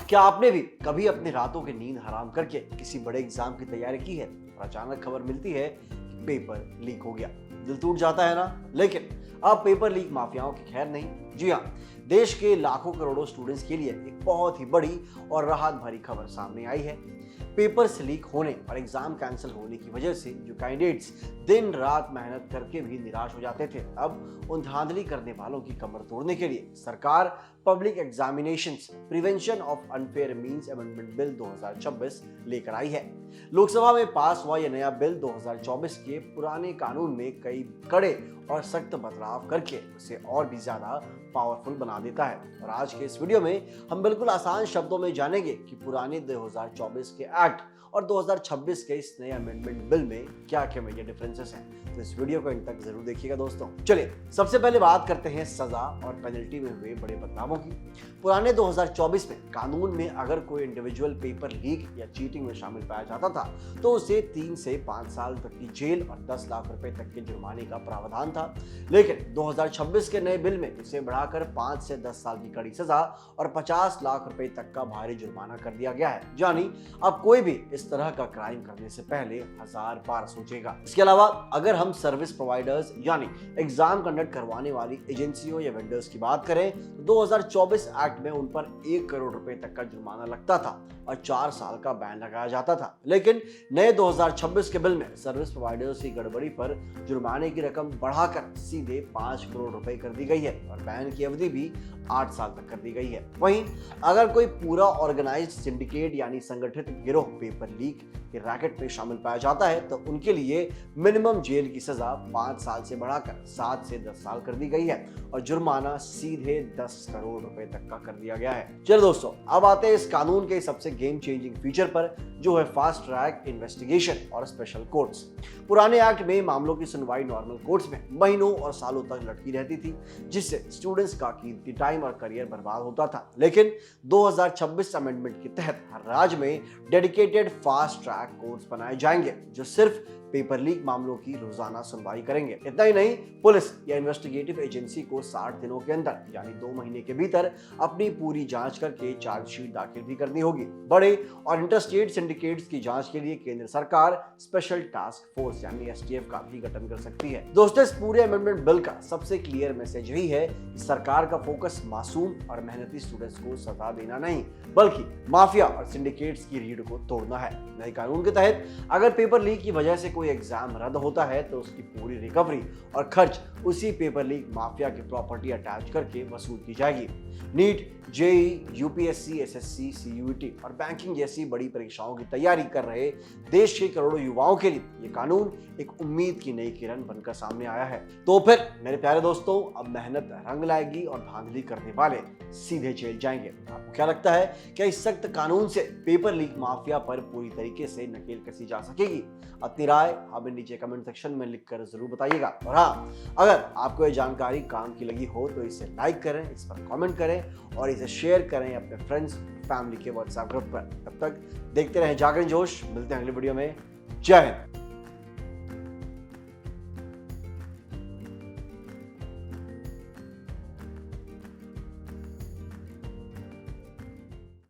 क्या आपने भी कभी अपनी रातों की नींद हराम करके किसी बड़े एग्जाम की तैयारी की है और अचानक खबर मिलती है कि पेपर लीक हो गया? दिल टूट जाता है ना? लेकिन अब पेपर लीक माफियाओं की खैर नहीं। जी हाँ, देश के लाखों करोड़ों स्टूडेंट्स के लिए एक बहुत ही बड़ी और राहत भरी खबर सामने आई है। पेपर्स लीक होने और एग्जाम कैंसिल होने की वजह से जो कैंडिडेट्स दिन रात मेहनत करके भी निराश हो जाते थे, अब उन धांधली करने वालों की कमर तोड़ने के लिए सरकार public examinations prevention of unfair means amendment bill 2026 लेकर आई है। लोकसभा में पास हुआ यह नया बिल 2024 के पुराने कानून में कई कड़े और सख्त बदलाव करके उसे और भी ज्यादा पावरफुल बना देता है। और आज के इस वीडियो में हम बिल्कुल आसान शब्दों में जानेंगे कि पुराने 2024 के एक्ट और 2026 के इस नए अमेंडमेंट बिल में क्या क्या मेजर डिफरेंसेस हैं। तो इस वीडियो को इन तक जरूर देखिएगा दोस्तों। चलिए सबसे पहले बात करते हैं सजा और पेनल्टी में हुए बड़े बदलावों की। पुराने 2024 में कानून में अगर कोई इंडिविजुअल पेपर लीक या चीटिंग में शामिल पाया जाता था तो उसे 3 से 5 साल तक की जेल और 10 लाख रुपए तक के जुर्माने का प्रावधान था। लेकिन 2026 के नए बिल में इसे बढ़ाकर 5 से 10 साल की कड़ी सजा और 50 लाख रुपए तक का भारी जुर्माना कर दिया गया है। यानी अब कोई भी इस तरह का क्राइम करने से पहले 1000 बार सोचेगा। इसके अलावा अगर हम सर्विस प्रोवाइडर्स यानी एग्जाम कंडक्ट करवाने वाली एजेंसियों या वेंडर्स की बात करें तो 2024 एक्ट में उन पर 1 करोड़ रुपए तक का जुर्माना लगता था और 4 साल का बैन लगाया जाता था। लेकिन नए 2026 के बिल में सर्विस प्रोवाइडर्स की गड़बड़ी पर जुर्माने की रकम बढ़ाकर सीधे 5 करोड़ रुपए कर दी गई है और बैन की अवधि भी 8 साल तक कर दी गई है। वहीं अगर कोई पूरा ऑर्गेनाइज्ड सिंडिकेट यानी संगठित गिरोह पेपर लीक के रैकेट में शामिल पाया जाता है तो उनके लिए मिनिमम जेल की सजा 5 साल से बढ़ाकर 7 से 10 साल कर दी गई है और जुर्माना सीधे 10 करोड़ रुपए तक का कर दिया गया है। चलो दोस्तों, अब आते हैं इस कानून के सबसे गेम चेंजिंग फीचर पर, जो है फास्ट ट्रैक इन्वेस्टिगेशन और स्पेशल कोर्ट्स। पुराने एक्ट में मामलों की सुनवाई नॉर्मल कोर्ट्स में महीनों और सालों तक लटकी रहती थी, जिससे स्टूडेंट्स का कीमती टाइम और करियर बर्बाद होता था। लेकिन 2026 अमेंडमेंट के तहत हर राज्य में डेडिकेटेड फास्ट ट्रैक कोर्ट्स बनाए जाएंगे जो सिर्फ पेपर लीक मामलों की रोजाना सुनवाई करेंगे। इतना ही नहीं, पुलिस या इन्वेस्टिगेटिव एजेंसी को 60 दिनों के अंदर यानी 2 महीने के भीतर अपनी पूरी जांच करके चार्जशीट दाखिल भी करनी होगी। बड़े और इंटरस्टेट सिंडिकेट्स की जांच के लिए केंद्र सरकार स्पेशल टास्क फोर्स यानी एसटीएफ का भी गठन कर सकती है। दोस्तों, इस पूरे अमेंडमेंट बिल का सबसे क्लियर मैसेज यही है कि सरकार का फोकस मासूम और मेहनती स्टूडेंट्स को सजा देना नहीं, बल्कि माफिया और सिंडिकेट्स की रीढ़ को तोड़ना है। नए कानून के तहत अगर पेपर लीक की वजह से कोई एग्जाम रद्द होता है तो उसकी पूरी रिकवरी और खर्च उसी पेपर लीक माफिया की प्रॉपर्टी अटैच करके वसूल की जाएगी। NEET, JEE, UPSC, SSC, CUET और बैंकिंग जैसी बड़ी परीक्षाओं की तैयारी कर रहे देश के करोड़ों युवाओं के लिए ये कानून एक उम्मीद की नई किरण बनकर सामने आया है। तो फिर मेरे प्यारे दोस्तों, अब मेहनत रंग लाएगी और धांधली करने वाले सीधे जेल जाएंगे। आपको क्या लगता है, क्या इस सख्त कानून से पेपर लीक माफिया पर पूरी तरीके से नकेल कसी जा सकेगी? अपनी राय हमें नीचे कमेंट सेक्शन में लिखकर जरूर बताइएगा। और हाँ, अगर आपको ये जानकारी काम की लगी हो तो इसे लाइक करें, इस पर कमेंट करें और इसे शेयर करें अपने फ्रेंड्स फैमिली के व्हाट्सएप ग्रुप पर। तब तक देखते रहें जागरण जोश। मिलते हैं अगले वीडियो में। जय हिंद।